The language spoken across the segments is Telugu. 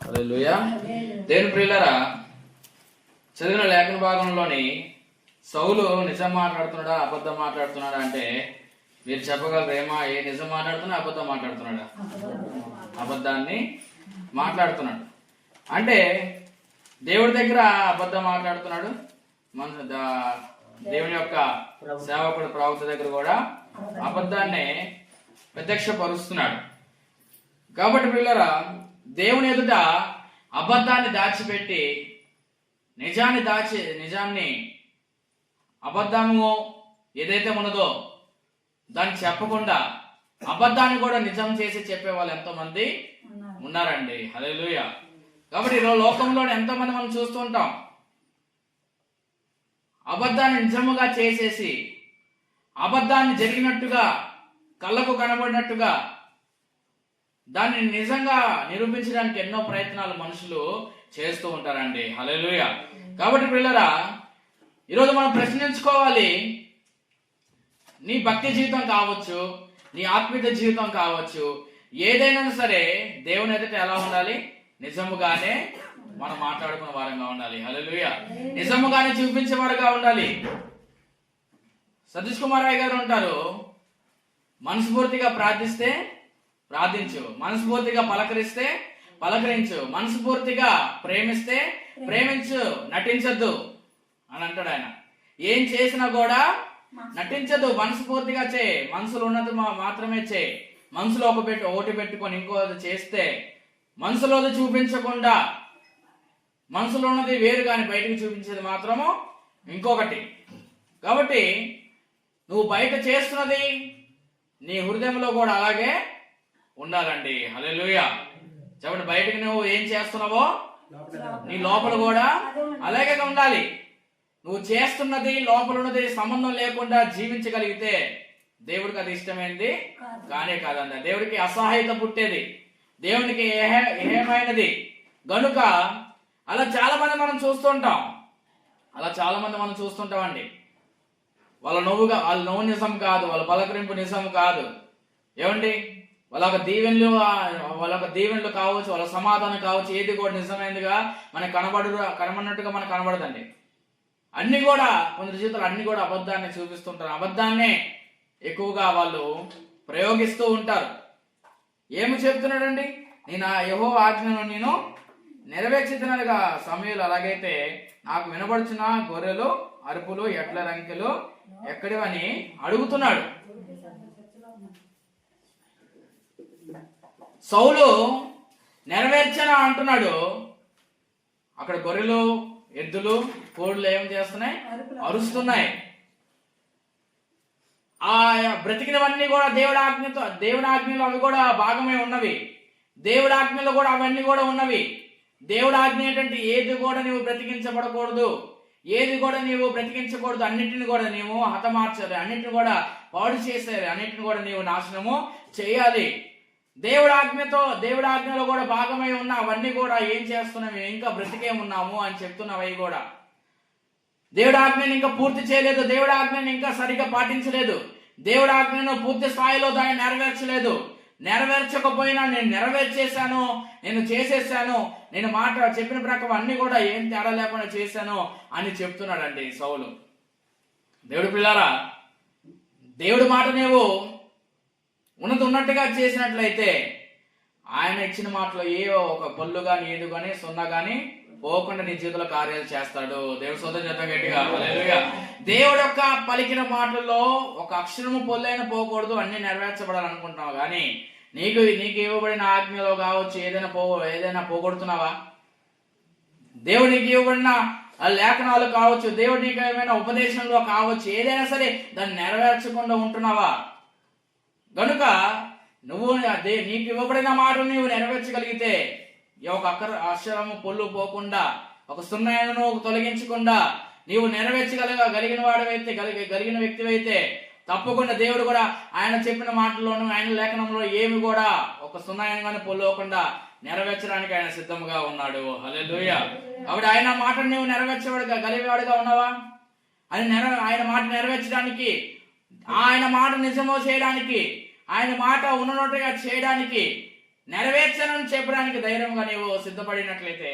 హల్లెలూయా. దేవుని ప్రియులారా, చదివిన లేఖన భాగంలోని సౌలు నిజం మాట్లాడుతున్నాడా అబద్ధం మాట్లాడుతున్నాడా అంటే మీరు చెప్పగలరు. ఏ నిజం మాట్లాడుతున్నా అబద్ధం మాట్లాడుతున్నాడా? అబద్ధాన్ని మాట్లాడుతున్నాడు. అంటే దేవుడి దగ్గర అబద్ధం మాట్లాడుతున్నాడు, దేవుని యొక్క సేవకుడు ప్రవక్త దగ్గర కూడా అబద్ధాన్ని ప్రత్యక్షపరుస్తున్నాడు. కాబట్టి పిల్లరా, దేవుని ఎదుట అబద్ధాన్ని దాచిపెట్టి నిజాన్ని అబద్ధము ఏదైతే ఉన్నదో దాన్ని చెప్పకుండా అబద్ధాన్ని కూడా నిజం చేసి చెప్పే వాళ్ళు ఎంతో మంది ఉన్నారండి. హల్లెలూయా. కాబట్టి ఈరోజు లోకంలో ఎంతో మంది మనం చూస్తూ ఉంటాం, అబద్ధాన్ని నిజముగా చేసేసి అబద్ధాన్ని జరిగినట్టుగా కళ్ళకు కనబడినట్టుగా దాన్ని నిజంగా నిరూపించడానికి ఎన్నో ప్రయత్నాలు మనుషులు చేస్తూ ఉంటారండి. హల్లెలూయా. కాబట్టి పిల్లరా, ఈరోజు మనం ప్రశ్నించుకోవాలి. నీ భక్తి జీవితం కావచ్చు, నీ ఆత్మీయ జీవితం కావచ్చు, ఏదైనా సరే దేవుని ఎదుట ఎలా ఉండాలి? నిజముగానే మనం మాట్లాడుకున్న వారంగా ఉండాలి. హల్లెలూయా. నిజముగానే చూపించేవారుగా ఉండాలి. సతీష్ కుమార్ రాయ్ గారు ఉంటారు, మనస్ఫూర్తిగా ప్రార్థిస్తే ప్రార్థించు, మనస్ఫూర్తిగా పలకరిస్తే పలకరించు, మనస్ఫూర్తిగా ప్రేమిస్తే ప్రేమించు, నటించద్దు అని అంటాడు ఆయన. ఏం చేసినా కూడా నటించద్దు, మనస్ఫూర్తిగా చేయి, మనసులో ఉన్నది మాత్రమే చేయి. మనసులో ఒకటి పెట్టుకొని ఇంకోటి చేస్తే మనసులో చూపించకుండా, మనసులో ఉన్నది వేరు కానీ బయటకు చూపించేది మాత్రము ఇంకొకటి. కాబట్టి నువ్వు బయట చేస్తున్నది నీ హృదయంలో కూడా అలాగే ఉండాలండి. హల్లెలూయా. కాబట్టి బయటకు నువ్వు ఏం చేస్తున్నావో నీ లోపల కూడా అలాగే ఉండాలి. నువ్వు చేస్తున్నది లోపల ఉన్నది సంబంధం లేకుండా జీవించగలిగితే దేవుడికి అది ఇష్టమైనది కానే కాదండి. దేవుడికి అసహాయత పుట్టేది, దేవునికి ఏమైనది గనుక అలా చాలా మంది మనం చూస్తుంటామండి. వాళ్ళ నవ్వు నిజం కాదు, వాళ్ళ పలకరింపు నిజం కాదు. ఏమండి, వాళ్ళ యొక్క దీవెనలు కావచ్చు, వాళ్ళ సమాధానం కావచ్చు, ఏది కూడా నిజమైనదిగా మనకు కనబడినట్టుగా మనకు కనబడదండి. అన్ని కూడా కొందరి జీవితాలు అన్ని కూడా అబద్ధాన్ని చూపిస్తుంటారు, అబద్ధాన్నే ఎక్కువగా వాళ్ళు ప్రయోగిస్తూ ఉంటారు. ఏమి చెప్తున్నాడండి? నేను ఆ యెహోవా ఆజ్ఞను నేను నెరవేర్చుతున్నదిగా సమయంలో అలాగైతే నాకు వినబడుచున్న గొర్రెలు అరుపులు ఎడ్ల రంకెలు ఎక్కడివని అడుగుతున్నాడు. సౌలు నెరవేర్చనా అంటున్నాడు. అక్కడ గొర్రెలు ఎద్దులు కోళ్ళు ఏం చేస్తున్నాయి? అరుస్తున్నాయి. ఆ బ్రతికినవన్నీ కూడా దేవుడి ఆజ్ఞలో అవి కూడా భాగమే ఉన్నవి. దేవుడి ఆజ్ఞలో కూడా అవన్నీ కూడా ఉన్నవి. దేవుడి ఆజ్ఞ ఏంటంటే ఏది కూడా నీవు బ్రతికించబడకూడదు, ఏది కూడా నీవు బ్రతికించకూడదు, అన్నిటిని కూడా నీవు హతమార్చాలి, అన్నిటిని కూడా పాడు చేసేయాలి, అన్నిటిని కూడా నీవు నాశనము చేయాలి. దేవుడి ఆజ్ఞలో కూడా భాగమై ఉన్న అవన్నీ కూడా ఏం చేస్తున్నాము? ఇంకా బ్రతికే ఉన్నాము అని చెప్తున్నవి కూడా దేవుడి ఆజ్ఞను ఇంకా పూర్తి చేయలేదు, దేవుడి ఆజ్ఞను ఇంకా సరిగా పాటించలేదు, దేవుడి ఆజ్ఞను పూర్తి స్థాయిలో దాన్ని నెరవేర్చలేదు. నెరవేర్చకపోయినా నేను నెరవేర్చేశాను, నేను చేసేసాను, నేను మాట చెప్పిన ప్రకారం అన్ని కూడా ఏం తేడా లేకుండా చేశాను అని చెప్తున్నాడండి సౌలు. దేవుడి పిల్లారా, దేవుడి మాట నీవు ఉన్నట్టుగా చేసినట్లయితే ఆయన ఇచ్చిన మాటలో ఏవో ఒక పళ్ళు కానీ ఏది కానీ సున్నా కానీ పోకుండా నీ జీవితంలో కార్యాలు చేస్తాడు. దేవుడు సోదరు చెప్తాం గట్టిగా. హల్లెలూయా. దేవుడు యొక్క పలికిన మాటల్లో ఒక అక్షరము పొల్లైన పోకూడదు, అన్ని నెరవేర్చబడాలనుకుంటున్నావు. కానీ నీకు ఇవ్వబడిన ఆజ్ఞలో కావచ్చు ఏదైనా పోగొడుతున్నావా? దేవుడు నీకు ఇవ్వబడిన లేఖనాలు కావచ్చు, దేవుడు నీకు ఏమైనా ఉపదేశంలో కావచ్చు, ఏదైనా సరే దాన్ని నెరవేర్చకుండా ఉంటున్నావా? గనుక నువ్వు నీకు ఇవ్వబడిన మాట నీవు నెరవేర్చగలిగితే, ఒక అక్షరము పొల్లు పోకుండా, ఒక సున్నాను తొలగించకుండా నీవు నెరవేర్చగలిగిన వాడవైతే కలిగిన వ్యక్తివైతే తప్పకుండా దేవుడు కూడా ఆయన చెప్పిన మాటల్లోనూ ఆయన లేఖనంలో ఏమి కూడా ఒక సున్నాయనగానే పొల్లుకోకుండా నెరవేర్చడానికి ఆయన సిద్ధంగా ఉన్నాడు. హల్లెలూయా. కాబట్టి ఆయన మాటను నీవు నెరవేర్చగలిగేవాడుగా ఉన్నావా? ఆయన మాట నెరవేర్చడానికి, ఆయన మాట నిజమో చేయడానికి, ఆయన మాట ఉన్నట్టుగా చేయడానికి నెరవేర్చనని చెప్పడానికి ధైర్యంగా నీవు సిద్ధపడినట్లయితే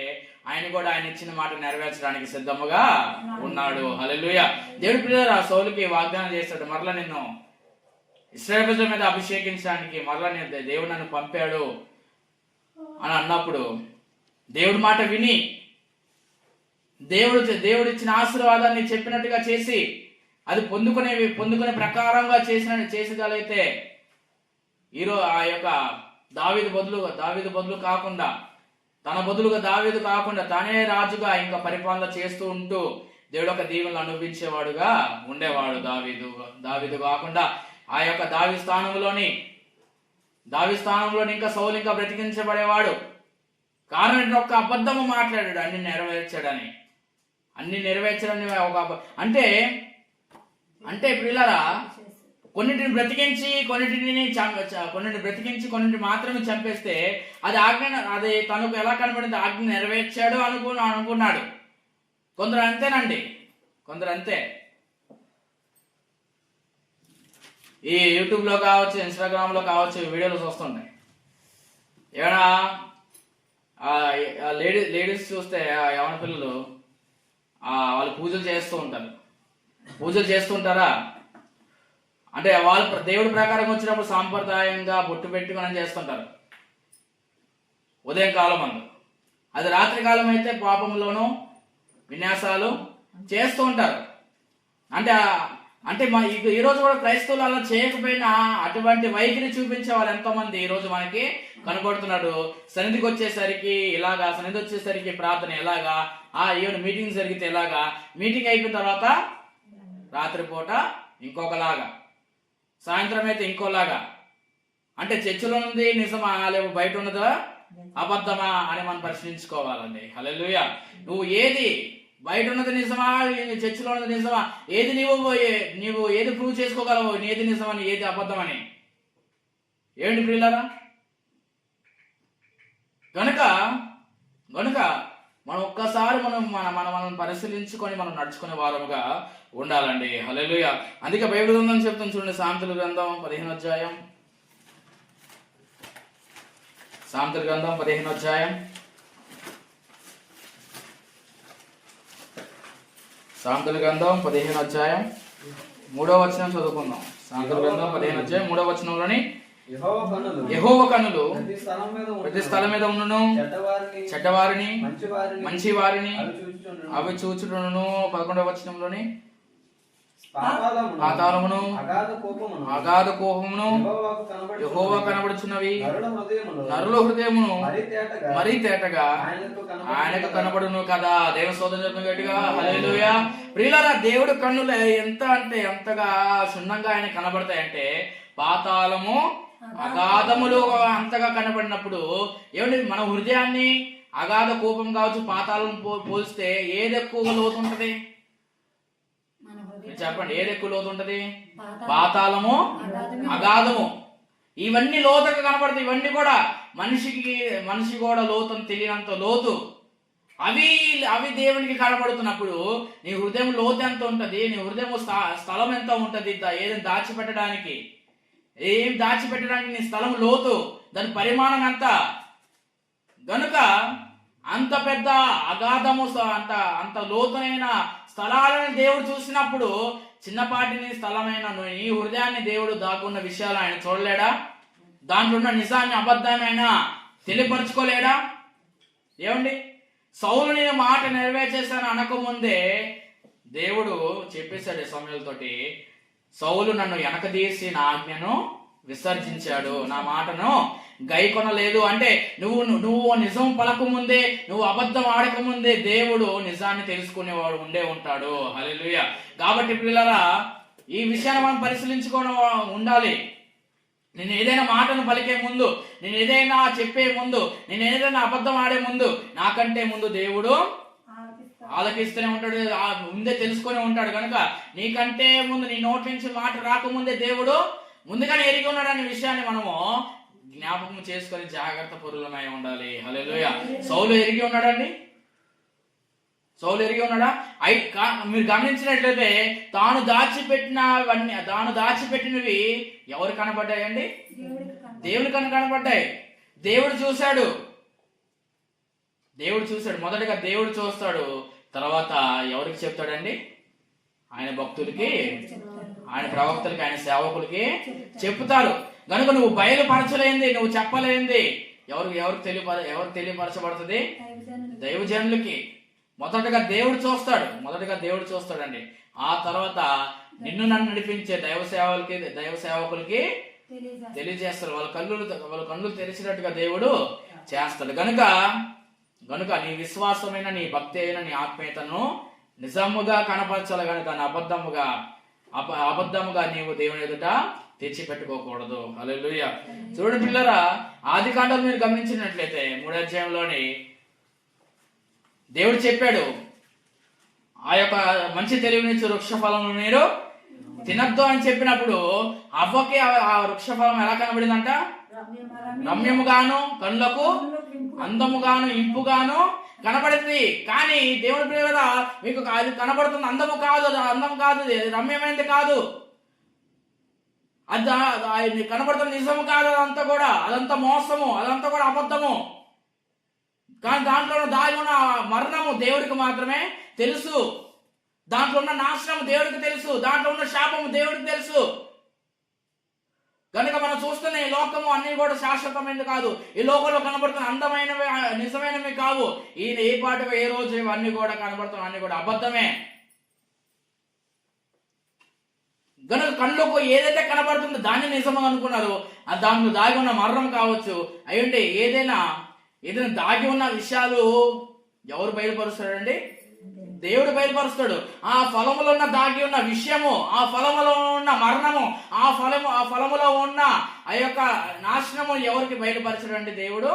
ఆయన కూడా ఆయన ఇచ్చిన మాట నెరవేర్చడానికి సిద్ధముగా ఉన్నాడు. హల్లెలూయా. దేవుడి పిల్లలు ఆ సౌలుకి వాగ్దానం చేస్తాడు, మరలా నిన్ను ఇశ్రాయేలు ప్రజల మీద అభిషేకించడానికి మరలా నేను దేవుడు నన్ను పంపాడు అని అన్నప్పుడు దేవుడి మాట విని దేవుడు ఇచ్చిన ఆశీర్వాదాన్ని చెప్పినట్టుగా చేసి అది పొందుకునే ప్రకారంగా చేసగలిగితే ఈరోజు ఆ యొక్క దావీదు బదులు కాకుండా తన బదులుగా దావీదు కాకుండా తనే రాజుగా ఇంకా పరిపాలన చేస్తూ ఉంటూ దేవుడు ఒక దీవెనలు అనుభవించేవాడుగా ఉండేవాడు. దావీదు కాకుండా ఆ యొక్క దావీ స్థానంలోని ఇంకా సౌలు ఇంకా బ్రతికించబడేవాడు. కారణం ఒక్క అబద్ధము మాట్లాడాడు అన్ని నెరవేర్చడని ఒక అంటే పిల్లరా కొన్నింటిని బ్రతికించి కొన్నింటిని మాత్రమే చంపేస్తే అది తనకు ఎలా కనబడింది, ఆజ్ఞ నెరవేర్చాడు అనుకున్నాడు. కొందరు అంతేనండి, కొందరు అంతే. ఈ యూట్యూబ్లో కావచ్చు, ఇన్స్టాగ్రామ్లో కావచ్చు వీడియోలు చూస్తుంటాయి. ఏమైనా లేడీస్ చూస్తే యవన పిల్లలు వాళ్ళు పూజలు చేస్తూ ఉంటారా అంటే వాళ్ళు దేవుడి ప్రకారం వచ్చినప్పుడు సాంప్రదాయంగా బొట్టు పెట్టుకొని చేస్తుంటారు ఉదయం కాలం అందు. అది రాత్రి కాలం అయితే పాపంలోనూ విన్యాసాలు చేస్తూ ఉంటారు. అంటే ఈ రోజు కూడా క్రైస్తవులు అలా చేయకపోయినా అటువంటి వైఖరి చూపించే వాళ్ళు ఎంతో మంది ఈ రోజు మనకి కనబడుతున్నాడు. సన్నిధికి వచ్చేసరికి ప్రార్థన ఎలాగా, ఈవెన్ మీటింగ్ జరిగితే ఎలాగా, మీటింగ్ అయిపోయిన తర్వాత రాత్రిపూట ఇంకొకలాగా, సాయంత్రం అయితే ఇంకోలాగా. అంటే చర్చిలో ఉంది నిజమా లేవు బయట ఉన్నదా అబద్ధమా అని మనం పరిశీలించుకోవాలండి. హల్లెలూయా. నువ్వు ఏది బయట ఉన్నది నిజమా, చర్చిలో ఉన్నది నిజమా, ఏది నీవు ఏది ప్రూవ్ చేసుకోగలవు, ఏది నిజమని ఏది అబద్ధమని? ఏంటి ప్రియులారా? గనుక మనం ఒక్కసారి మనం పరిశీలించుకొని మనం నడుచుకునే వారముగా ఉండాలండి. హల్లెలూయా. అందుకే బైబిల్ గ్రంథం చెప్తాను చూడండి, సామెతల గ్రంథం 15వ అధ్యాయం. సామెతల గ్రంథం 15వ అధ్యాయం. సామెతల గ్రంథం 15వ అధ్యాయం 3వ వచనం చదువుకుందాం. సామెతల గ్రంథం 15వ అధ్యాయం 3వ వచనంలోని యెహోవా కన్నులు ప్రతి స్థలం మీద ఉండును, చెడ్డవారిని మంచి వారిని అవి చూచుటను. 11వ వచనంలోని పాతాళమును అగాధ కోపమును యెహోవా కనబడుచున్నవి, నరుల హృదయమును మరీ తేటగా ఆయనకు కనబడును కదా. దేవుని స్తోత్రం గట్టిగా హల్లెలూయా. ప్రియులారా, దేవుడి కన్నులు ఎంతగా క్షుణ్ణంగా ఆయన కనబడతాయంటే పాతాళము అగాధములు అంతగా కనబడినప్పుడు ఏమంటే మన హృదయాన్ని అగాధ కోపం కావచ్చు పాతాళం పోలిస్తే ఏది ఎక్కువ లోతు ఉంటది చెప్పండి? ఏది ఎక్కువ లోతు ఉంటది? పాతాళము అగాధము. ఇవన్నీ లోతుగా కనపడతాయి. ఇవన్నీ కూడా మనిషి కూడా లోతుని తెలియనంత లోతు. అవి దేవునికి కనబడుతున్నప్పుడు నీ హృదయం లోతు ఎంత ఉంటది, నీ హృదయం స్థలం ఎంత ఉంటది, ఏదైనా దాచిపెట్టడానికి నీ స్థలం లోతు, దాని పరిమాణం ఎంత. గనుక అంత పెద్ద అగాధము అంత లోతునైన స్థలాలను దేవుడు చూసినప్పుడు చిన్నపాటిని స్థలమైన నీ హృదయాన్ని దేవుడు దాక్కున్న విషయాలు ఆయన చూడలేడా? దాంట్లో ఉన్న నిజాన్ని అబద్ధమైన తెలియపరచుకోలేడా? ఏమండి, సౌలు నేను మాట నెరవేర్చేశాను అనకముందే దేవుడు చెప్పేశాడు సమూయేలుతోటి, సౌలు నన్ను వెనకదీసి నా ఆజ్ఞను విసర్జించాడు, నా మాటను గైకొనలేదు. అంటే నువ్వు నిజం పలకముందే, నువ్వు అబద్ధం ఆడకముందే దేవుడు నిజాన్ని తెలుసుకునేవాడు ఉంటాడు. హల్లెలూయా. కాబట్టి పిల్లరా, ఈ విషయాన్ని మనం పరిశీలించుకోవడం ఉండాలి. నేను ఏదైనా మాటను పలికే ముందు, నేను ఏదైనా చెప్పే ముందు, నేను ఏదైనా అబద్ధం ఆడే ముందు, నాకంటే ముందు దేవుడు ఆలకిస్తూనే ఉంటాడు, ముందే తెలుసుకునే ఉంటాడు. కనుక నీకంటే ముందు, నీ నోటి నుంచి మాట రాకముందే దేవుడు ముందుగానే ఎరిగి ఉన్నాడు అనే విషయాన్ని మనము జ్ఞాపకం చేసుకొని జాగ్రత్త పరులమై ఉండాలి. హల్లెలూయా. సౌలు ఎరిగి ఉన్నాడండి? సౌలు ఎరిగి ఉన్నాడా? మీరు గమనించినట్లయితే తాను దాచిపెట్టినవి ఎవరు కనబడ్డాయండి? దేవుని కనబడ్డాయి. దేవుడు చూశాడు. మొదటగా దేవుడు చూస్తాడు, తర్వాత ఎవరికి చెప్తాడండి? ఆయన భక్తులకి, ఆయన ప్రవక్తలకి, ఆయన సేవకులకి చెప్తారు. కనుక నువ్వు బయలుపరచలేంది, నువ్వు చెప్పలేంది ఎవరు తెలియపరచబడుతుంది? దైవజనులకి. మొదటగా దేవుడు చూస్తాడండి. ఆ తర్వాత నిన్ను నన్ను నడిపించే దైవ సేవకులకి తెలియజేస్తాడు. వాళ్ళ కన్నులు తెరిచినట్టుగా దేవుడు చేస్తాడు. గనుక నీ విశ్వాసమైన, నీ భక్తి అయిన, నీ ఆత్మీయతను నిజముగా కనపరచాలి. కనుక అబద్ధముగా నీవు దేవుని ఎదుట తెచ్చిపెట్టుకోకూడదు. హల్లెలూయా. చూడండి పిల్లరా, ఆది కాండంలో మీరు గమనించినట్లయితే 3వ అధ్యాయంలోని దేవుడు చెప్పాడు, ఆ యొక్క మంచి తెలివినిచ్చు వృక్ష ఫలం మీరు తినద్దు అని చెప్పినప్పుడు అవ్వకి ఆ వృక్ష ఫలం ఎలా కనబడిందంట? రమ్యముగాను, కళ్ళకు అందముగాను, ఇంపుగాను కనబడింది. కానీ దేవుడి పిల్లరా, మీకు అది కనబడుతుంది, అందం కాదు, రమ్యమైనది కాదు, అది కనబడుతున్న నిజము కాదు, అదంతా మోసము, అదంతా కూడా అబద్ధము. కానీ దాంట్లో దాగి ఉన్న మరణము దేవుడికి మాత్రమే తెలుసు, దాంట్లో ఉన్న నాశనము దేవుడికి తెలుసు, దాంట్లో ఉన్న శాపము దేవుడికి తెలుసు. కనుక మనం చూస్తున్న ఈ లోకము అన్ని కూడా శాశ్వతమైనది కాదు. ఈ లోకంలో కనబడుతున్న అందమైనవి, నిజమైనవి కావు. ఈయన ఏ పాటగా ఏ రోజు ఇవన్నీ కూడా కనబడుతున్న అన్ని కూడా అబద్ధమే. కనుక కళ్ళకు ఏదైతే కనబడుతుందో దాన్ని నిజం అనుకున్నారు. దాంట్లో దాగి ఉన్న మరణం కావచ్చు, అయ్యంటే ఏదైనా దాగి ఉన్న విషయాలు ఎవరు బయలుపరుస్తాడండి? దేవుడు బయలుపరుస్తాడు. ఆ ఫలములో ఉన్న దాగి ఉన్న విషయము, ఆ ఫలములో ఉన్న మరణము, ఆ ఫలములో ఉన్న ఆ యొక్క నాశనము ఎవరికి బయలుపరచాడండి? దేవుడు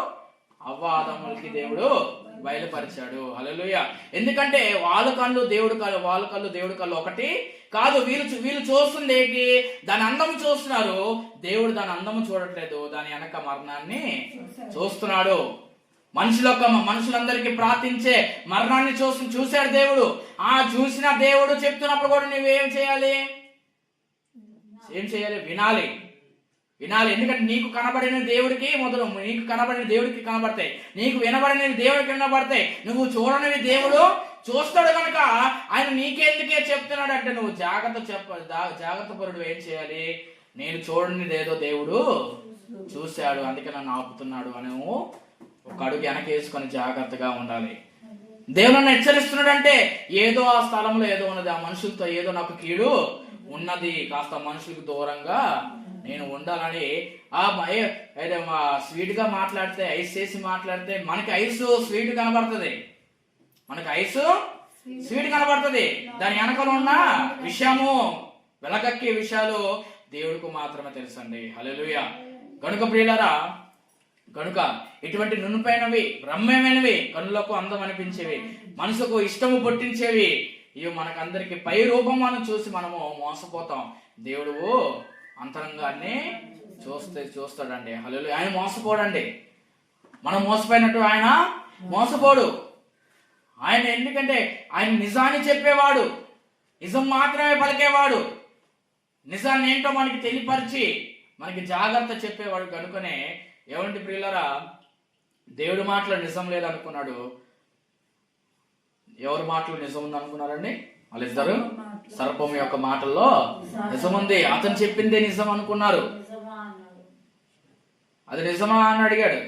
అవ్వాదములకి దేవుడు బయలుపరిచాడు. హల్లెలూయా. ఎందుకంటే వాళ్ళ కళ్ళు దేవుడు కళ్ళు ఒకటి కాదు. వీళ్ళు చూస్తుంది దాని అందం చూస్తున్నారు, దేవుడు దాని అందము చూడట్లేదు, దాని వెనక మరణాన్ని చూస్తున్నాడు. మనుషులందరికీ ప్రార్థించే మరణాన్ని చూశాడు దేవుడు. ఆ చూసిన దేవుడు చెప్తున్నప్పుడు కూడా నువ్వేం చేయాలి? వినాలి. ఎందుకంటే నీకు కనబడిన దేవుడికి నీకు కనబడిన దేవుడికి కనబడతాయి, నీకు వినబడినవి దేవుడికి వినబడతాయి. నువ్వు చూడనివి దేవుడు చూస్తాడు. కనుక ఆయన నీకెందుకే చెప్తున్నాడు అంటే, నువ్వు జాగ్రత్త పరుడు ఏం చేయాలి? నేను చూడనిది ఏదో దేవుడు చూశాడు, అందుకే నన్ను ఆపుతున్నాడు అని ఒక అడుగు వెనకేసుకొని జాగ్రత్తగా ఉండాలి. దేవుడు హెచ్చరిస్తున్నాడు అంటే ఏదో ఆ స్థలంలో ఏదో ఉన్నది, ఆ మనుషులతో ఏదో నాకు కీడు ఉన్నది, కాస్త మనుషులకు దూరంగా నేను ఉండాలని. స్వీట్ గా మాట్లాడితే, ఐస్ చేసి మాట్లాడితే మనకి ఐస్ స్వీట్ కనబడుతుంది, దాని వెనకలో ఉన్న విషయము, వెలగక్కే విషయాలు దేవుడికి మాత్రమే తెలుసండి. హల్లెలూయా. కనుక ప్రియులారా, ఇటువంటి నునుపైనవి, రమ్యమైనవి, కన్నులకు అందం అనిపించేవి, మనసుకు ఇష్టము పుట్టించేవి, ఇవి మనకందరికి పై రూపం మనం చూసి మనము మోసపోతాం. దేవుడు అంతరంగాన్ని చూస్తాడండి. హల్లెలూయా. ఆయన మోసపోడండి. మనం మోసపోయినట్టు ఆయన మోసపోడు. ఆయన ఎందుకంటే ఆయన నిజాన్ని చెప్పేవాడు, నిజం మాత్రమే పలికేవాడు, నిజాన్ని ఏంటో మనకి తెలియపరిచి మనకి జాగ్రత్త చెప్పేవాడు. కనుకనే ఏమంటే ప్రియులారా, దేవుడి మాటలో నిజం లేదనుకున్నాడు. ఎవరి మాటలో నిజం ఉంది అనుకున్నారండి? వాళ్ళిద్దరు సర్పం యొక్క మాటల్లో నిజం ఉంది, అతను చెప్పిందే నిజం అనుకున్నారు. అది నిజమా అని అడిగాడు.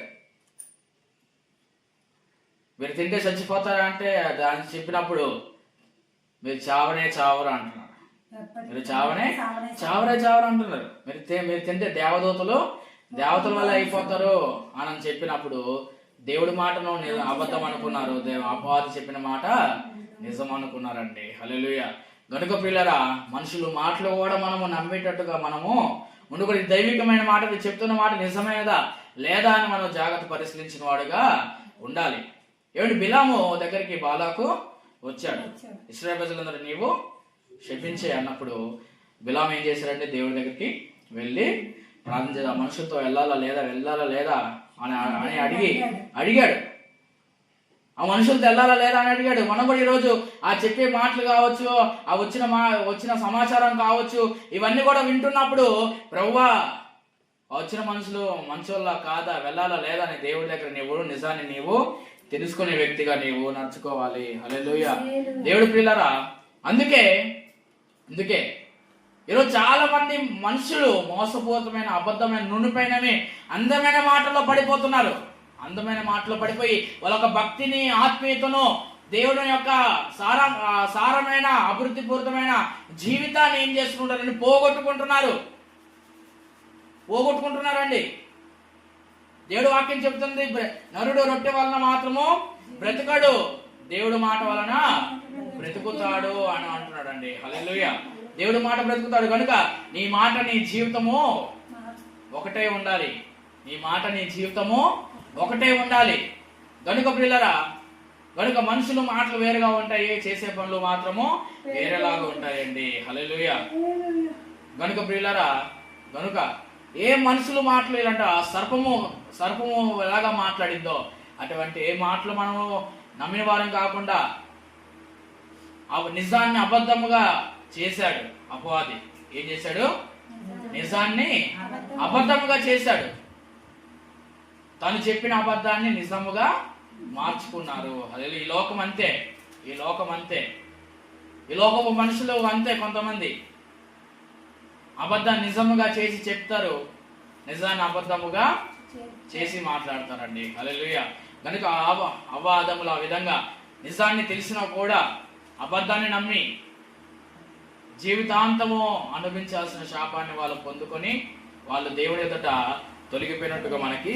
మీరు తింటే చచ్చిపోతారా అంటే, దాన్ని చెప్పినప్పుడు మీరు చావరు అంటున్నారు. మీరు చావరే అంటున్నారు. మీరు తింటే దేవతల వల్ల అయిపోతారు అని చెప్పినప్పుడు దేవుడి మాటను అబద్ధం అనుకున్నారు, అపవాది చెప్పిన మాట నిజం అనుకున్నారండి. హల్లెలూయా. గనుక పిల్లరా, మనుషులు మాటలు కూడా మనము నమ్మేటట్టుగా మనము ముందుకొని దైవికమైన మాట, చెప్తున్న మాట నిజమేదా లేదా అని మనం జాగ్రత్త పరిశీలించిన వాడుగా ఉండాలి. ఏమిటి, బిలాము దగ్గరికి బాలాకు వచ్చాడు. ఇశ్రాయేలు ప్రజలందరూ నీవు శపించే అన్నప్పుడు బిలాము ఏం చేశారంటే, దేవుడి దగ్గరికి వెళ్ళి ప్రార్థన చేద్దాం, మనుషులతో వెళ్ళాలా లేదా అని అడిగాడు. ఆ మనుషులతో వెళ్ళాలా లేదా అని అడిగాడు. మనం కూడా ఈరోజు ఆ చెప్పే మాటలు కావచ్చు, ఆ వచ్చిన సమాచారం కావచ్చు, ఇవన్నీ కూడా వింటున్నప్పుడు ప్రభువా వచ్చిన మనుషులు మంచోళ్ళ కాదా, వెళ్ళాలా లేదా అని దేవుడి దగ్గర నీవు నిజాన్ని నీవు తెలుసుకునే వ్యక్తిగా నీవు నడుచుకోవాలి. హల్లెలూయా. దేవుడి ప్రియులారా, అందుకే ఈరోజు చాలా మంది మనుషులు మోసపూరితమైన అబద్ధమైన నునిపైనవి అందమైన మాటల్లో పడిపోతున్నారు. అందమైన మాటలో పడిపోయి వాళ్ళ యొక్క భక్తిని, ఆత్మీయతను, దేవుడి యొక్క సారమైన అభివృద్ధి పూరితమైన జీవితాన్ని ఏం చేసుకుంటారని పోగొట్టుకుంటున్నారండి. దేవుడు వాక్యం చెబుతుంది, నరుడు రొట్టె వలన మాత్రము బ్రతుకడు, దేవుడు మాట వలన బ్రతుకుతాడు అని అంటున్నాడు అండి. హల్లెలూయా. దేవుడు మాట బ్రతుకుతాడు కనుక నీ మాట నీ జీవితము ఒకటే ఉండాలి. నీ మాట నీ జీవితము ఒకటే ఉండాలి. గనుక ప్రియులారా, గనుక మనుషులు మాటలు వేరుగా ఉంటాయి, చేసే పనులు మాత్రము వేరేలాగా ఉంటాయండి. హల్లెలూయా. గనుక ప్రియులారా, గనుక ఏ మనుషులు మాటలు ఇలాంట సర్పము ఎలాగా మాట్లాడిందో అటువంటి ఏ మాటలు మనము నమ్మిన వారం కాకుండా నిజాన్ని అబద్ధముగా చేశాడు అపవాది. ఏం చేశాడు? నిజాన్ని అబద్ధముగా చేశాడు. తను చెప్పిన అబద్ధాన్ని నిజముగా మార్చుకున్నారు. అదే ఈ లోకం అంతే, ఈ లోకపు మనుషులు అంతే. కొంతమంది అబద్ధాన్ని నిజముగా చేసి చెప్తారు, నిజాన్ని అబద్ధముగా చేసి మాట్లాడతారండి. హల్లెలూయా. కనుక అవాదములు ఆ విధంగా నిజాన్ని తెలిసినా కూడా అబద్ధాన్ని నమ్మి జీవితాంతము అనుభవించాల్సిన శాపాన్ని వాళ్ళు పొందుకొని వాళ్ళు దేవుడి ఎదుట తొలగిపోయినట్టుగా మనకి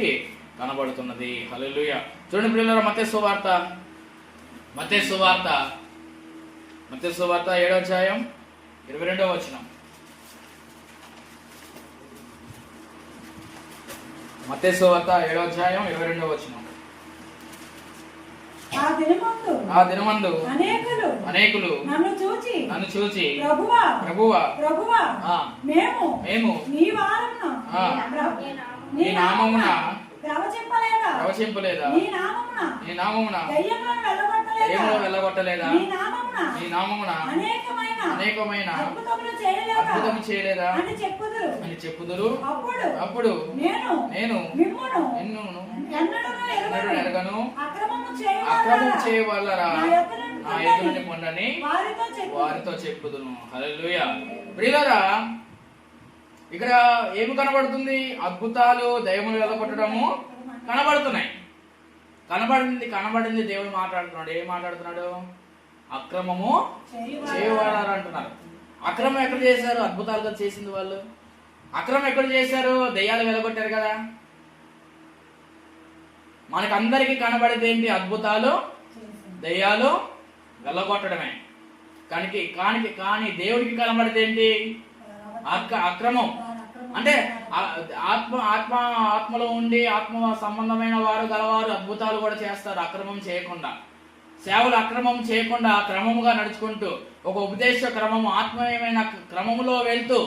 కనబడుతున్నది. హల్లెలూయా. చూడండి ప్రియులారా, మత్తయి సువార్త 7వ అధ్యాయం 22వ వచనం. మత్తయి సువార్త 7వ అధ్యాయం 22వ వచనం. ఆ దినమందు అనేకులు నన్ను చూచి ప్రభువా మేము నీ నామమున ప్రవచింపలేదా, నీ నామమున దయ్యములను వెళ్ళగొట్టలేదా, నీ నామమున అనేకమైన అద్భుతము చేయలేదా అని చెప్పుదురు. అప్పుడు నేను నిన్ను ఎరగను, అక్రమం చేయవలరా నా ఎదురుని పొండని వారితో చెప్పుదును. హల్లెలూయా. ప్రియులారా, ఇక్కడ ఏమి కనబడుతుంది? అద్భుతాలు, దయ్యములు వెళ్ళగొట్టడము కనబడుతున్నాయి. కనబడింది దేవుడు మాట్లాడుతున్నాడు. ఏం మాట్లాడుతున్నాడు? అక్రమము చేయవారు అంటున్నారు. అక్రమం ఎక్కడ చేశారు? అద్భుతాలుగా చేసింది వాళ్ళు. అక్రమం ఎక్కడ చేశారు? దయ్యాలు వెళ్ళగొట్టారు కదా. మనకందరికి కనబడేది ఏంటి? అద్భుతాలు, దయ్యాలు వెళ్ళగొట్టడమే. కానీ దేవుడికి కనబడేది ఏంటి? అక్రమం. అంటే ఆత్మలో ఉండి ఆత్మ సంబంధమైన వారు గలవారు అద్భుతాలు కూడా చేస్తారు అక్రమం చేయకుండా. సేవలు అక్రమం చేయకుండా క్రమముగా నడుచుకుంటూ ఒక ఉపదేశ క్రమము, ఆత్మీయమైన క్రమములో వెళ్తూ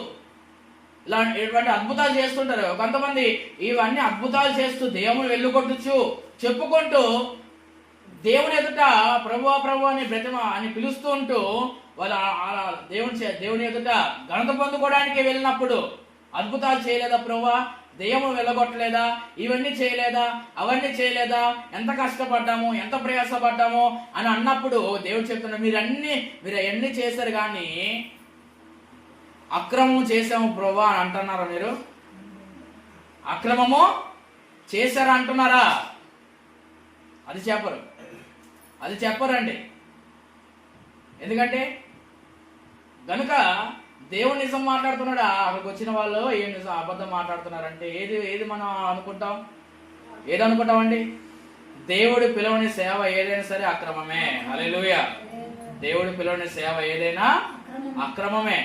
ఇలాంటి అద్భుతాలు చేస్తుంటారు. కొంతమంది ఇవన్నీ అద్భుతాలు చేస్తూ దేవుని వెళ్ళుకొట్టుచు చెప్పుకుంటూ దేవుని ఎదుట ప్రభు అని అని పిలుస్తూ ఉంటూ వాళ్ళు దేవుని ఎదుట ఘనత పొందుకోవడానికి వెళ్ళినప్పుడు అద్భుతాలు చేయలేదా ప్రభువా, దెయ్యము వెళ్ళగొట్టలేదా, ఇవన్నీ చేయలేదా, అవన్నీ చేయలేదా, ఎంత కష్టపడ్డాము, ఎంత ప్రయాసపడ్డాము అని అన్నప్పుడు దేవుడు చెప్తున్నాడు, మీరు ఎన్ని చేశారు కానీ అక్రమము చేసాము ప్రభువా అని అంటున్నారా? మీరు అక్రమము చేశారా అంటున్నారా? అది చెప్పరండి. ఎందుకంటే గనుక దేవుడు నిజం మాట్లాడుతున్నాడా? అక్కడికి వచ్చిన వాళ్ళు ఏం నిజం అబద్ధం మాట్లాడుతున్నారంటే ఏది మనం అనుకుంటాం? ఏది అనుకుంటామండి? దేవుడు పిలువని సేవ ఏదైనా సరే అక్రమమే. హల్లెలూయా. దేవుడు పిలువని సేవ ఏదైనా అక్రమమే.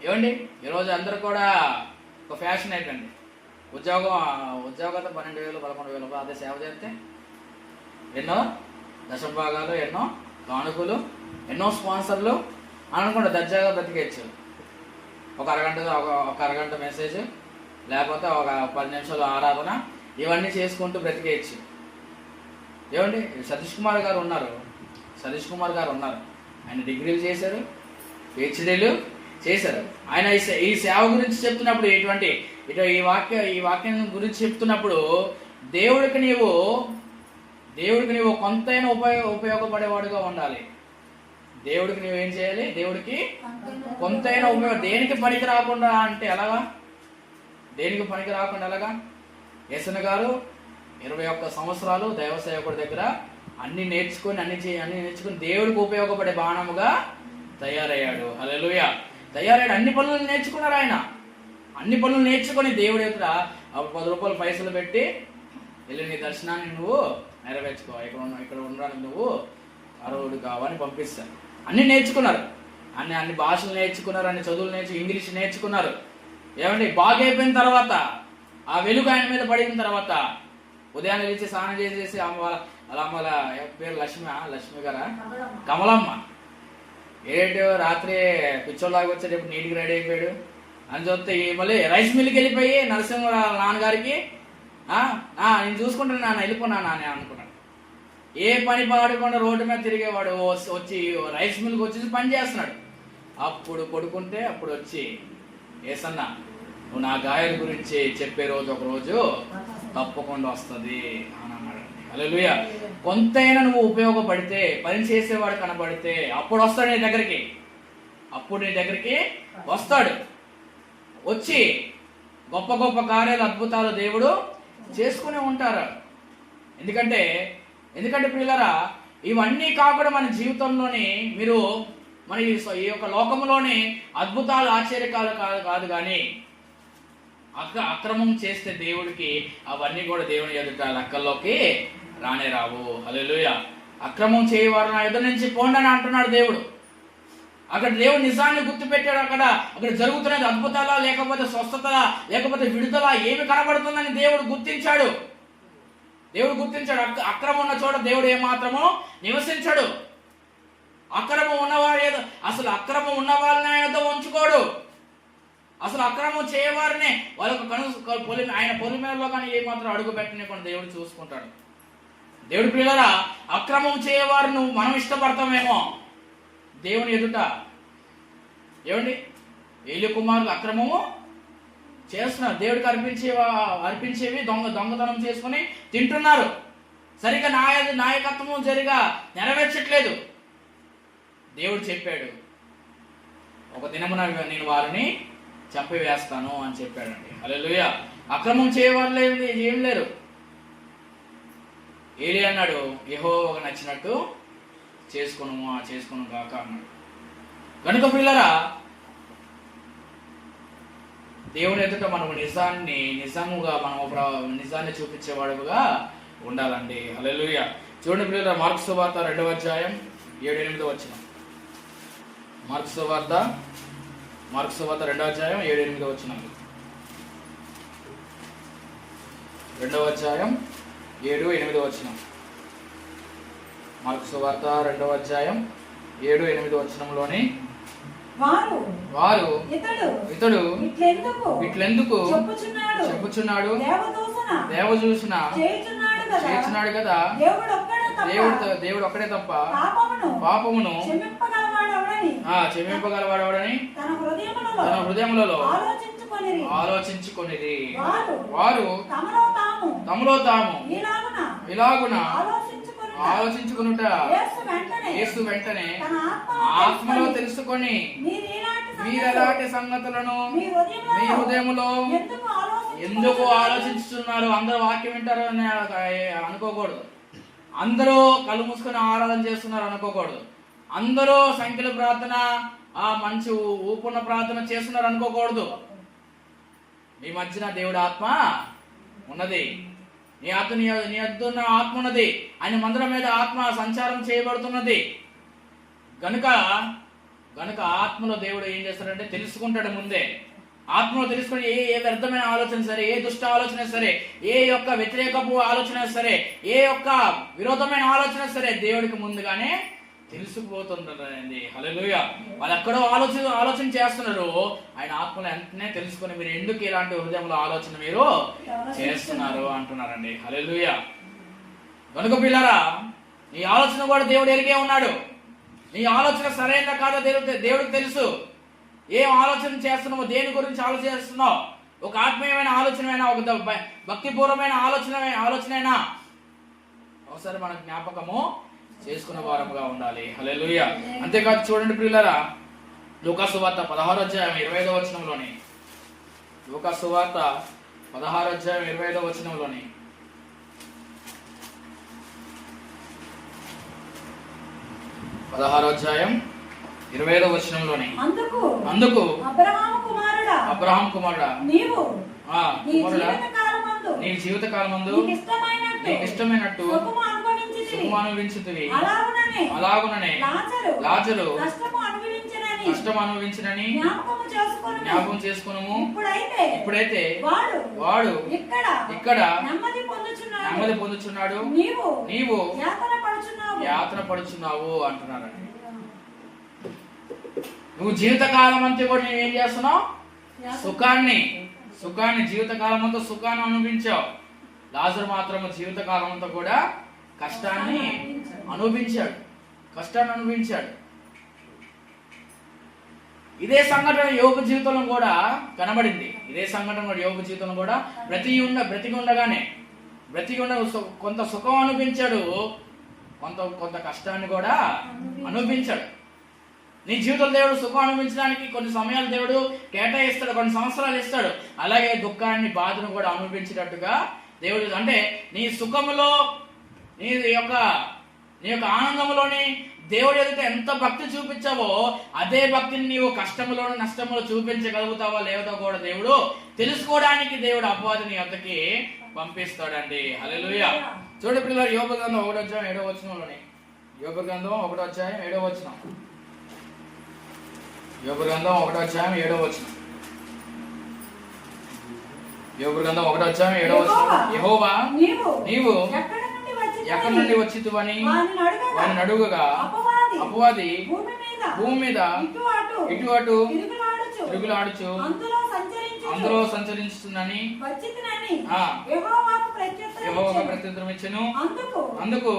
ఏమండి, ఈరోజు అందరూ కూడా ఒక ఫ్యాషన్ అయిపోయింది. ఉద్యోగంతో 12,000 11,000 అదే సేవ చేస్తే ఎన్నో దశభాగాలు, ఎన్నో కానుకలు, ఎన్నో స్పాన్సర్లు అనుకుంటా దర్జాగా బతికేయచ్చు. ఒక అరగంట మెసేజ్, లేకపోతే ఒక 10 నిమిషాలు ఆరాధన, ఇవన్నీ చేసుకుంటూ బ్రతికేయచ్చు. ఏమండి, సతీష్ కుమార్ గారు ఉన్నారు. ఆయన డిగ్రీలు చేశారు, PhDలు చేశారు. ఆయన ఈ సేవ గురించి చెప్తున్నప్పుడు ఇటు ఈ వాక్యం గురించి చెప్తున్నప్పుడు దేవుడికి నీవు కొంతైనా ఉపయోగపడేవాడుగా ఉండాలి. దేవుడికి నువ్వేం చేయాలి? దేవుడికి కొంతైనా ఉపయోగం. దేనికి పనికి రాకుండా అంటే ఎలాగా? దేనికి పనికి రాకుండా ఎలాగా? యేసన్న గారు 21 సంవత్సరాలు దైవ సేవకుడి దగ్గర అన్ని నేర్చుకుని దేవుడికి ఉపయోగపడే బాణముగా తయారయ్యాడు. హల్లెలూయా. తయారయ్యాడు. అన్ని పనులు నేర్చుకున్నారు ఆయన. అన్ని పనులు నేర్చుకుని దేవుడి ఎదుట 10 రూపాయలు పైసలు పెట్టి వెళ్ళి నీ దర్శనాన్ని నువ్వు నెరవేర్చుకో, ఇక్కడ ఉండడానికి నువ్వు అర్హుడు కావని పంపిస్తారు. అన్ని నేర్చుకున్నారు. అన్ని భాషలు నేర్చుకున్నారు, అన్ని చదువులు ఇంగ్లీష్ నేర్చుకున్నారు. ఏమండి, బాగైపోయిన తర్వాత ఆ వెలుగు ఆయన మీద పడిన తర్వాత ఉదయాన్నే లేచి స్నానం చేసేసి అమ్మ పేరు లక్ష్మి గారా కమలమ్మ ఏంటో రాత్రి పిచ్చోళ్ళలాగా వచ్చాడు, ఎప్పుడు నీటికి రెడీ అయిపోయాడు అని చూస్తే మళ్ళీ రైస్ మిల్కి వెళ్ళిపోయి నరసింహ నాన్నగారికి నేను చూసుకుంటాను నాన్న, వెళ్ళిపోనా అని అనుకున్నాడు. ఏ పని పాడకుండా రోడ్డు మీద తిరిగేవాడు వచ్చి రైస్ మిల్కి వచ్చేసి పని చేస్తున్నాడు. అప్పుడు పడుకుంటే అప్పుడు వచ్చి యేసన్న నువ్వు నా గాయాల గురించి చెప్పే రోజు ఒక రోజు తప్పకుండా వస్తుంది అని అన్నాడు. హల్లెలూయా. కొంతైనా నువ్వు ఉపయోగపడితే, పని చేసేవాడు కనబడితే అప్పుడు వస్తాడు నీ దగ్గరికి. అప్పుడు నీ దగ్గరికి వస్తాడు. వచ్చి గొప్ప గొప్ప కార్యాలు, అద్భుతాలు దేవుడు చేసుకునే ఉంటారు. ఎందుకంటే ప్రియులారా, ఇవన్నీ కాకుండా మన జీవితంలోని మీరు మన ఈ యొక్క లోకంలోని అద్భుతాలు, ఆశ్చర్యకాలు కాదు కానీ అక్రమం చేస్తే దేవుడికి అవన్నీ కూడా దేవుని ఎదుట లెక్కల్లోకి రానే రావు. హల్లెలూయా. అక్రమం చేయవారు నా ఎదురు నుంచి పోండి అని అంటున్నాడు దేవుడు. అక్కడ దేవుడు నిజాన్ని గుర్తుపెట్టాడు. అక్కడ జరుగుతున్నది అద్భుతాలా, లేకపోతే స్వస్థతలా, లేకపోతే విడుదల ఏమి కనబడుతుందని దేవుడు గుర్తించాడు. అక్రమం ఉన్న చోట దేవుడు ఏమాత్రమో నివసించాడు. అక్రమం ఉన్నవారు అసలు అక్రమం ఉన్న వాళ్ళని ఆయన ఉంచుకోడు. అసలు అక్రమం చేయవారినే వాళ్ళకు ఆయన పొలిమేరలో కానీ ఏమాత్రం అడుగు పెట్టనివ్వకుండా దేవుడు చూసుకుంటాడు. దేవుడి పిల్లరా, అక్రమం చేయవారు మనం ఇష్టపడతామేమో దేవుని ఎదుట. ఏమండి, ఏలి కుమారులు అక్రమము చేస్తున్నారు. దేవుడికి అర్పించేవి దొంగతనం చేసుకుని తింటున్నారు. సరిగ్గా నాయకత్వం జరిగా నెరవేర్చట్లేదు. దేవుడు చెప్పాడు, ఒక దినమున నేను వారిని చంపివేస్తాను అని చెప్పాడండి. హల్లెలూయా. అక్రమం చేయవాళ్ళు ఏం లేరు. ఏలి అన్నాడు, యెహోవాకు నచ్చినట్టు చేసుకును గాక అన్నాడు. కనుక పిల్లరా, దేవుని ఎదుట మనము నిజాన్ని చూపించేవాడుగా ఉండాలండి. హల్లెలూయా. చూడండి పిల్లరా, మార్కు సువార్త 2వ అధ్యాయం 7-8 వచనం. మార్కు సువార్త 2వ అధ్యాయం 7-8 వచనాలు. 2వ అధ్యాయం 7-8 వచనం. మార్కు సువార్త 2వ అధ్యాయం 7-8 వచనంలోని వారు ఇతడు ఇట్లెందుకు చెప్పుచున్నాడు, దేవదూషణ చేస్తున్నాడు కదా, దేవుడు ఒక్కడే తప్ప పాపమును క్షమింపగలవాడని తన హృదయములలో ఆలోచించుకొనిరి. వారు తమలో తాము ఇలాగున ఆలోచించుకునుట యేసు వెంటనే ఆత్మలో తెలుసుకొని మీరెలాంటి సంగతులను మీ హృదయములో ఎందుకు ఆలోచించుతున్నారు? అందరూ వాక్యం వింటారు అని అనుకోకూడదు. అందరూ కళ్ళు మూసుకొని ఆరాధన చేస్తున్నారు అనుకోకూడదు. అందరూ సంఖ్యల ప్రార్థన, మంచి ఊపున్న ప్రార్థన చేస్తున్నారు అనుకోకూడదు. మీ మధ్యన దేవుడి ఆత్మ ఉన్నది. నీ అద్దున్న ఆత్మ ఉన్నది. ఆయన మందిరం మీద ఆత్మ సంచారం చేయబడుతున్నది. గనుక ఆత్మలో దేవుడు ఏం చేస్తాడంటే తెలుసుకుంటాడు ముందే. ఆత్మలో తెలుసుకుని ఏ వ్యర్థమైన ఆలోచన సరే, ఏ దుష్ట ఆలోచన సరే, ఏ యొక్క వ్యతిరేకపు ఆలోచన సరే, ఏ యొక్క విరోధమైన ఆలోచన సరే దేవుడికి ముందుగానే తెలుసుకుపోతుందండి. హల్లెలూయా. వాళ్ళు ఎక్కడో ఆలోచన చేస్తున్నారు. ఆయన ఆత్మలో వెంటనే తెలుసుకొని మీరు ఎందుకు ఇలాంటి హృదయంలో ఆలోచన మీరు చేస్తున్నారు అంటున్నారండి. హల్లెలూయా. కనుక పిల్లరా, నీ ఆలోచన కూడా దేవుడు ఎరిగే ఉన్నాడు. నీ ఆలోచన సరైన కాదో దేవుడికి తెలుసు. ఏం ఆలోచన చేస్తున్నావు, దేని గురించి ఆలోచన చేస్తున్నావు, ఒక ఆత్మీయమైన ఆలోచనైనా, ఒక భక్తిపూర్వమైన ఆలోచనైనా ఒకసారి మన జ్ఞాపకము చేసుకున్న వారముగా ఉండాలి. హల్లెలూయా. అంతేకాదు చూడండి ప్రియులారా, లూకా సువార్త 16వ అధ్యాయం 25వ వచనంలోని, లూకా సువార్త 16వ అధ్యాయం 25వ వచనంలోని, 16వ అధ్యాయం 25వ వచనంలోని, అందుకు అబ్రహాము కుమారుడా నీ జీవిత కాలమందు నీకు ఇష్టమైనట్టు సుఖము అనుభవించుతివి, అలాగుననే లాజరు కష్టం అనుభవించినని జ్ఞాపకం చేసుకును. ఇప్పుడైతే వాడు ఇక్కడ నెమ్మది పొందుచున్నాడు, నీవు యాతన పడుచున్నావు అంటున్నారండి. నువ్వు జీవితకాలం అంతా కూడా నువ్వేం చేస్తున్నావు? సుఖాన్ని జీవితకాలం అంతా సుఖాన్ని అనుభవించావు. లాజరు మాత్రం జీవితకాలం అంతా కూడా కష్టాన్ని అనుభవించాడు. ఇదే సంఘటన యోబు జీవితంలో కూడా కనబడింది. యోబు జీవితంలో కూడా బ్రతికి ఉండ కొంత సుఖం అనిపించాడు, కొంత కష్టాన్ని కూడా అనుభవించాడు. నీ జీవితంలో దేవుడు సుఖం అనుభవించడానికి కొన్ని సమయాలు దేవుడు కేటాయిస్తాడు, కొన్ని సంవత్సరాలు ఇస్తాడు. అలాగే దుఃఖాన్ని, బాధను కూడా అనుభవించేటట్టుగా దేవుడు, అంటే నీ సుఖములో, నీ యొక్క ఆనందంలోని దేవుడు ఎదుట ఎంత భక్తి చూపించావో అదే భక్తిని నీవు కష్టములోను, నష్టములో చూపించగలుగుతావా లేదో కూడా దేవుడు తెలుసుకోవడానికి దేవుడు అపవాదిని వద్దకి పంపిస్తాడండి. హల్లెలూయా. చూడండి పిల్లలు, యోబు గ్రంథం 1వ అధ్యాయం 7వ వచనంలోని, యోబు గ్రంథం 1వ అధ్యాయం 7వ వచనం, యోబు గ్రంథం 1వ అధ్యాయం 7వ వచనం, యోబు గ్రంథం 1వ అధ్యాయం 7వ వచనం, యెహోవా నీవు ఎక్కడి నుండి వచ్చితివని వారిని అడుగగా అపవాది భూమి మీద ఇటు అటు తిరుగులాడుచు అందులో సంచరించునని యెహోవా ప్రత్యుత్తరం ఇచ్చెను. అందుకు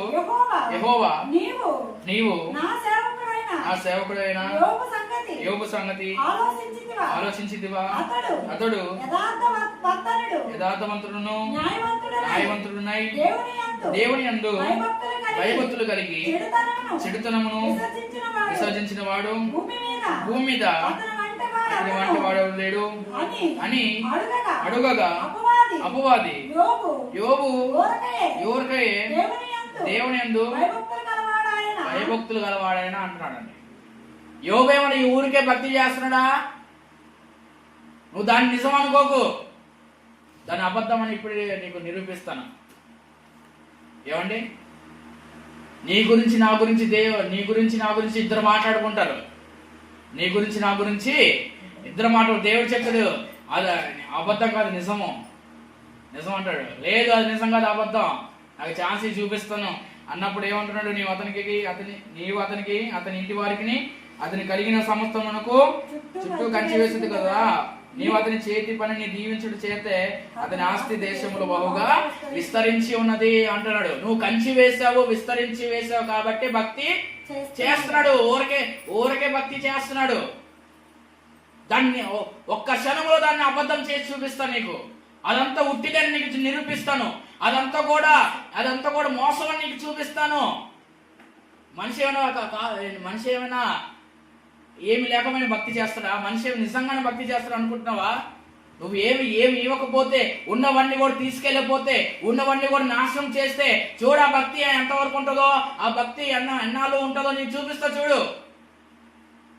యెహోవా నీవు నా సేవకుడైన యోబు సంగతి ఆలోచించితివా? అతడు యథార్థవంతుడును న్యాయవంతుడునై దేవుని యందు భయభక్తులు కలిగి చెడుతనమును విసర్జించిన వాడు భూమి మీద అతని వంటి వాడు లేడు అని అడుగగా అపవాది యోబు ఎవరికై దేవుని యందు భయభక్తులు గలవాడైన అంటున్నాడండి. యోబేమని ఈ ఊరికే భక్తి చేస్తున్నాడా? నువ్వు దాన్ని నిజం అనుకోకు, దాని అబద్ధం అని ఇప్పుడు నీకు నిరూపిస్తాను. ఏమండి, నీ గురించి నా గురించి ఇద్దరు మాట్లాడుకుంటారు. నీ గురించి నా గురించి ఇద్దరు మాట్లాడు. దేవుడు చెప్పాడు అది అబద్ధం కాదు, నిజం అంటాడు. లేదు అది నిజం కాదు, అబద్ధం, నాకు ఛాన్స్ చూపిస్తాను అన్నప్పుడు ఏమంటున్నాడు? నీవు అతనికి అతని ఇంటి వారికి అతని కలిగిన సమస్తమునకు చుట్టూ కంచి వేసింది కదా, నీవు అతని చేతి పనిని దీవించుడు చేతే అతని ఆస్తి దేశములు బహుగా విస్తరించి ఉన్నది అంటున్నాడు. నువ్వు కంచి వేసావు, విస్తరించి వేసావు కాబట్టి భక్తి చేస్తున్నాడు. ఊరికే భక్తి చేస్తున్నాడు. దాన్ని ఒక్క క్షణంలో దాన్ని అబద్ధం చేసి చూపిస్తాను నీకు. అదంతా ఉట్టిదని నీకు నిరూపిస్తాను. అదంతా కూడా మోసం అని నీకు చూపిస్తాను. మనిషి ఏమైనా ఏమి లేకపోయినా భక్తి చేస్తాడా? మనిషి నిజంగానే భక్తి చేస్తాడు అనుకుంటున్నావా? నువ్వు ఏమి ఇవ్వకపోతే, ఉన్నవన్నీ కూడా తీసుకెళ్ళిపోతే, ఉన్నవన్నీ కూడా నాశనం చేస్తే చూడు ఆ భక్తి ఎంతవరకు ఉంటుందో, ఆ భక్తి ఎన్నాళ్ళు ఉంటుందో నీకు చూపిస్తా చూడు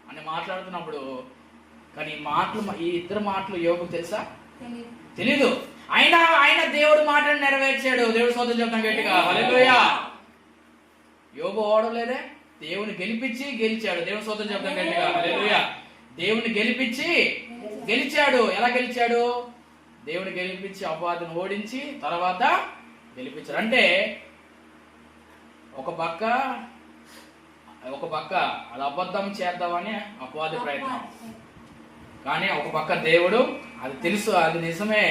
అని మాట్లాడుతున్నప్పుడు. కానీ ఈ ఇద్దరు మాటలు యోబుకు తెలుసా? తెలీదు. ఆయన దేవుడు మాటను నెరవేర్చాడు. దేవుడు స్తోత్రం చెప్తాం గట్టిగా, హల్లెలూయా. యోబు ఓడలేదే, దేవుని గెలిచాడు. దేవుని స్తోత్రం చెప్తాం గట్టిగా, హల్లెలూయా. దేవుని గెలిచాడు. ఎలా గెలిచాడు? దేవుని గెలిపించి అపవాదిని ఓడించి తర్వాత గెలిపించాడు. అంటే ఒక పక్క అది అబద్ధం చేద్దామని అపవాది ప్రయత్నం, కానీ ఒక పక్క దేవుడు అది తెలుసు, అది నిజమే,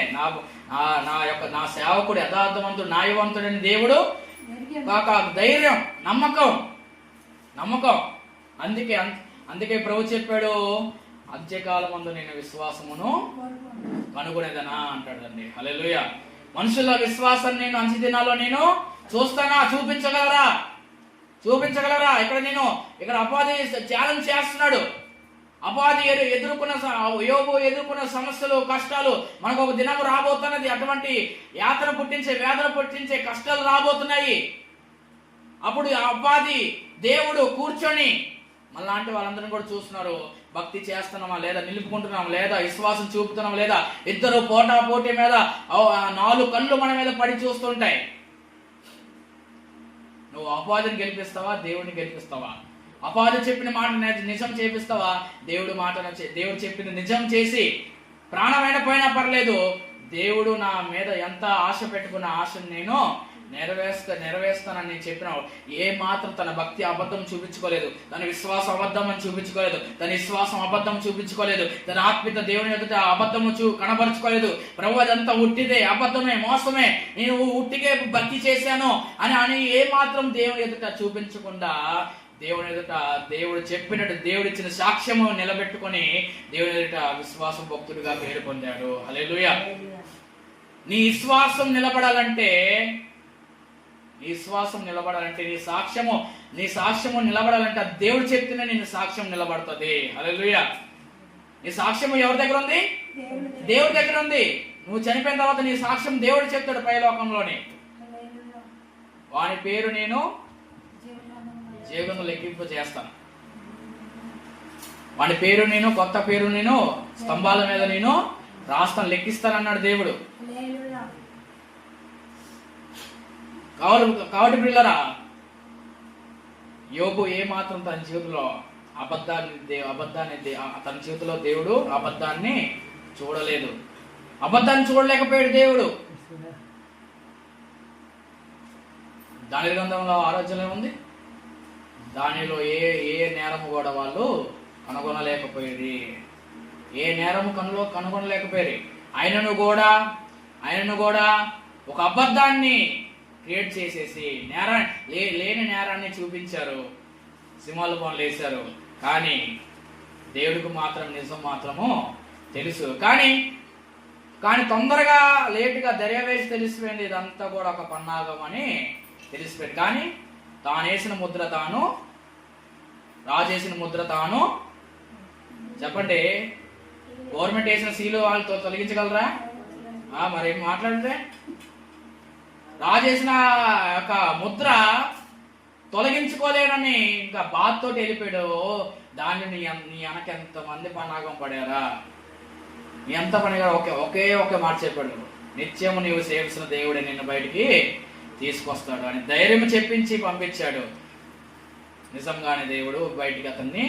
నా సేవకుడు యథార్థవంతుడు న్యాయవంతుడని దేవుడు కాక ధైర్యం, నమ్మకం. అందుకే ప్రభు చెప్పాడు, అంత్యకాలమందు నేను విశ్వాసమును కనుగొనేదనా అంటాడండి. హల్లెలూయా. మనుషుల విశ్వాసం నేను అంచె దినాల్లో నేను చూస్తానా? చూపించగలరా? ఇక్కడ అపవాది ఛాలెంజ్ చేస్తున్నాడు. అపవాది యోబు ఎదుర్కొన్న సమస్యలు, కష్టాలు, మనకు ఒక దినం రాబోతున్నది. అటువంటి యాతన పుట్టించే, వేదన పుట్టించే కష్టాలు రాబోతున్నాయి. అప్పుడు అపవాది దేవుడు కూర్చొని మనలాంటి వాళ్ళందరినీ కూడా చూస్తున్నారు. భక్తి చేస్తున్నామా లేదా, నిలుపుకుంటున్నామా లేదా, విశ్వాసం చూపుతున్నామా లేదా, ఇద్దరు పోటీ మీద 4 కళ్ళు మన మీద పడి చూస్తుంటాయి. నువ్వు అపవాదిని గెలిపిస్తావా, దేవుడిని గెలిపిస్తావా? అపవాది చెప్పిన మాట నిజం చేపిస్తావా, దేవుడు చెప్పిన నిజం చేసి ప్రాణమైన పోయినా పర్లేదు, దేవుడు నా మీద ఎంత ఆశ పెట్టుకున్న ఆశను నేను నెరవేర్స్తానని చెప్పిన ఏ మాత్రం తన భక్తి అబద్ధం చూపించుకోలేదు, తన విశ్వాసం అబద్ధం అని చూపించుకోలేదు, తన విశ్వాసం అబద్ధం చూపించుకోలేదు, తన ఆత్మీయత దేవుని ఎదుట అబద్ధము కనబరుచుకోలేదు. ప్రభు అదంతా ఉట్టిదే, అబద్ధమే, మోసమే, నేను ఉట్టిగే భక్తి చేశాను అని ఏ మాత్రం దేవుని ఎదుట చూపించకుండా దేవుని ఎదుట దేవుడు చెప్పినట్టు దేవుడు ఇచ్చిన సాక్ష్యము నిలబెట్టుకొని దేవుని ఎదుట విశ్వాస భక్తుడిగా పేరు పొందాడు. హల్లెలూయా. నీ విశ్వాసం నిలబడాలంటే నీ సాక్ష్యము నిలబడాలంటే దేవుడు చెప్తేనే నీ సాక్ష్యం నిలబడుతుంది. హల్లెలూయా. నీ సాక్ష్యము ఎవరి దగ్గర ఉంది? దేవుడి దగ్గర ఉంది. నువ్వు చనిపోయిన తర్వాత నీ సాక్ష్యం దేవుడు చెప్తాడు పరలోకంలోని. వాని పేరు నేను జీవనంలో లెక్కింపు చేస్తాను. వాని పేరు నేను, కొత్త పేరు నేను స్తంభాల మీద నేను రాస్తాను, లెక్కిస్తానన్నాడు దేవుడు. కాబట్టి పిల్లరా, యోబు ఏ మాత్రం తన జీవితంలో తన జీవితంలో దేవుడు అబద్ధాన్ని చూడలేదు. అబద్ధాన్ని చూడలేకపోయాడు దేవుడు. దాని గ్రంథంలో ఆలోచన ఉంది. దానిలో ఏ నేరము కూడా వాళ్ళు కనుగొనలేకపోయేది. ఏ నేరము కనుగొనలేకపోయారు. ఆయనను కూడా ఒక అబద్ధాన్ని క్రియేట్ చేసేసి లేని నేరాన్ని చూపించారు, సింహాల బొమ్మలు వేశారు. కానీ దేవుడికి మాత్రం నిజం మాత్రము తెలుసు. కానీ తొందరగా లేటుగా దర్యావేసి తెలిసిపోయింది. ఇదంతా కూడా ఒక పన్నాగం అని తెలిసిపోయింది. కానీ తాను వేసిన ముద్ర తాను, రాజేసిన ముద్ర తాను. చెప్పండి, గవర్నమెంట్ వేసిన సీలు వాళ్ళతో తొలగించగలరా? మరి మాట్లాడితే రాజేసిన యొక్క ముద్ర తొలగించుకోలేనని ఇంకా బాధతోటి వెళ్ళిపోయాడు. దాన్ని నీ వెనకెంతమంది పన్నాగం పడారా? నీ ఎంత పనిగా ఒకే మాట చెప్పాడు, నిత్యము నీవు సేవిస్తున్న దేవుడే నిన్ను బయటికి తీసుకొస్తాడు అని ధైర్యం చెప్పించి పంపించాడు. నిజంగానే దేవుడు బయటికి అతన్ని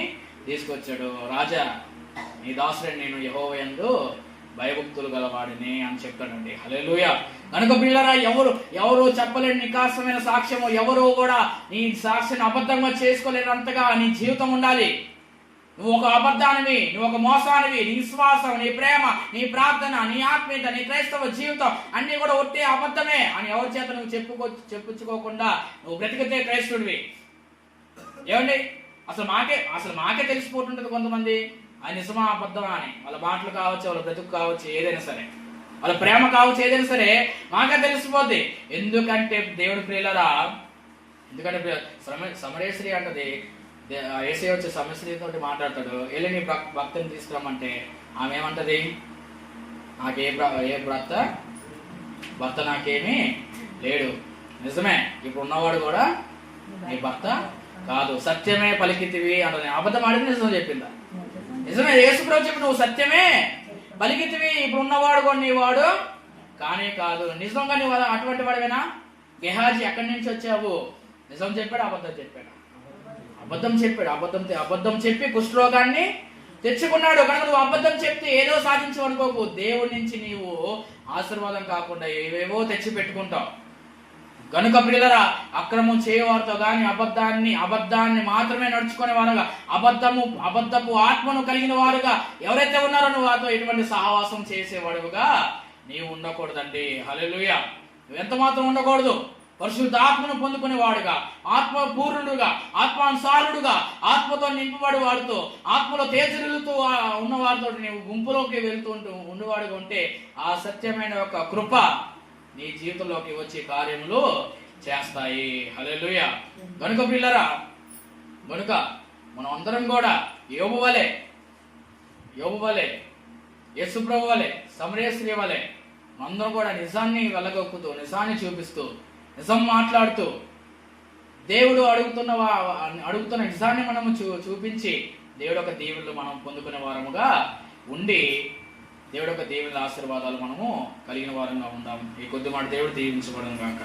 తీసుకొచ్చాడు. రాజా, నీ దాసుడే నేను యెహోవా యందు భయభక్తులు గలవాడిని అని చెప్తాడండి. హల్లెలూయా. కనుక పిల్లరా, ఎవరు చెప్పలేని నికాసమైన సాక్ష్యము, ఎవరు కూడా నీ సాక్ష్యాన్ని అబద్ధంగా చేసుకోలేనంతగా నీ జీవితం ఉండాలి. నువ్వు ఒక అబద్ధానివి, నువ్వు ఒక మోసానివి. నీ విశ్వాసం, నీ ప్రేమ, నీ ప్రార్థన, నీ ఆత్మీయత, నీ క్రైస్తవ జీవితం అన్ని కూడా ఒట్టే అబద్ధమే అని ఎవరి చేత నువ్వు చెప్పుకోకుండా నువ్వు బ్రతికితే క్రైస్తవుడివి. ఏమండి, అసలు మాకే తెలిసిపోతుంటది కొంతమంది అది నిజమా అబద్ధమా అని. వాళ్ళ మాటలు కావచ్చు, వాళ్ళ బ్రతుకు కావచ్చు, ఏదైనా సరే, వాళ్ళ ప్రేమ కావచ్చు, ఏదైనా సరే మాకే తెలిసిపోద్ది. ఎందుకంటే దేవుడి ప్రియులరా, ఎందుకంటే సమరేశ్వరి అంటది, యేసయ్య వచ్చి సమరేశ్వరితో మాట్లాడతాడు, వెళ్ళి నీ భక్తుని తీసుకురమ్మంటే ఆమె ఏమంటది, నాకే భర్త నాకేమీ లేడు. నిజమే, ఇప్పుడు ఉన్నవాడు కూడా నీ భర్త కాదు, సత్యమే పలికితివి అంటది. అబద్ధం ఆడింది, నిజం చెప్పిందా? నిజమే. యేసుప్రభు చెప్పి నువ్వు సత్యమే పలికితివి, ఇప్పుడు ఉన్నవాడు కూడా నీవాడు కానే కాదు. నిజంగా నువ్వు అటువంటి వాడివేనా? గెహాజీ ఎక్కడి నుంచి వచ్చావు? నిజం చెప్పాడు, అబద్ధం చెప్పాడు? అబద్ధం చెప్పాడు. అబద్ధం చెప్పి కుష్ఠరోగాన్ని తెచ్చుకున్నాడు. కనుక నువ్వు అబద్ధం చెప్తే ఏదో సాధించు అనుకోకు. దేవుడి నుంచి నీవు ఆశీర్వాదం కాకుండా ఏవేవో తెచ్చి పెట్టుకుంటావు. కనుక ప్రియులరా, అక్రమం చేయవారితో గాని అబద్ధాన్ని మాత్రమే నడుచుకునే వారుగా, అబద్ధపు ఆత్మను కలిగిన వారుగా ఎవరైతే ఉన్నారో నువ్వు వారితో ఎటువంటి సహవాసం చేసేవాడుగా నీవు ఉండకూడదండి. హల్లెలూయా. నువ్వు ఎంత మాత్రం ఉండకూడదు. పరిశుద్ధాత్మను పొందుకునేవాడుగా, ఆత్మపూర్ణుడుగా, ఆత్మానుసారుడుగా, ఆత్మతో నింపబడి వాడుతో, ఆత్మలో తేజరిల్లుతూ ఉన్న వారితో నీవు గుంపులోకి వెళ్తూ ఉండేవాడుగా ఉంటే ఆ సత్యమైన యొక్క కృప నీ జీవితంలోకి వచ్చే కార్యములు చేస్తాయి. హల్లెలూయా. కనుక పిల్లరా, కనుక మనం అందరం కూడా యోబు వలె, యేసుప్రభు వలె, సమరయ స్త్రీ వలె మనందరం కూడా నిజాన్ని వెలగొక్కుతూ, నిజాన్ని చూపిస్తూ, నిజం మాట్లాడుతూ, దేవుడు అడుగుతున్న నిజాన్ని మనము చూపించి దేవుడు యొక్క దీవెనలు మనం పొందుకునే వారముగా ఉండి దేవుడు యొక్క దేవుని ఆశీర్వాదాలు మనము కలిగిన వారంగా ఉందాం. ఈ కొద్ది మాట దేవుడు దీవించబడను గాక.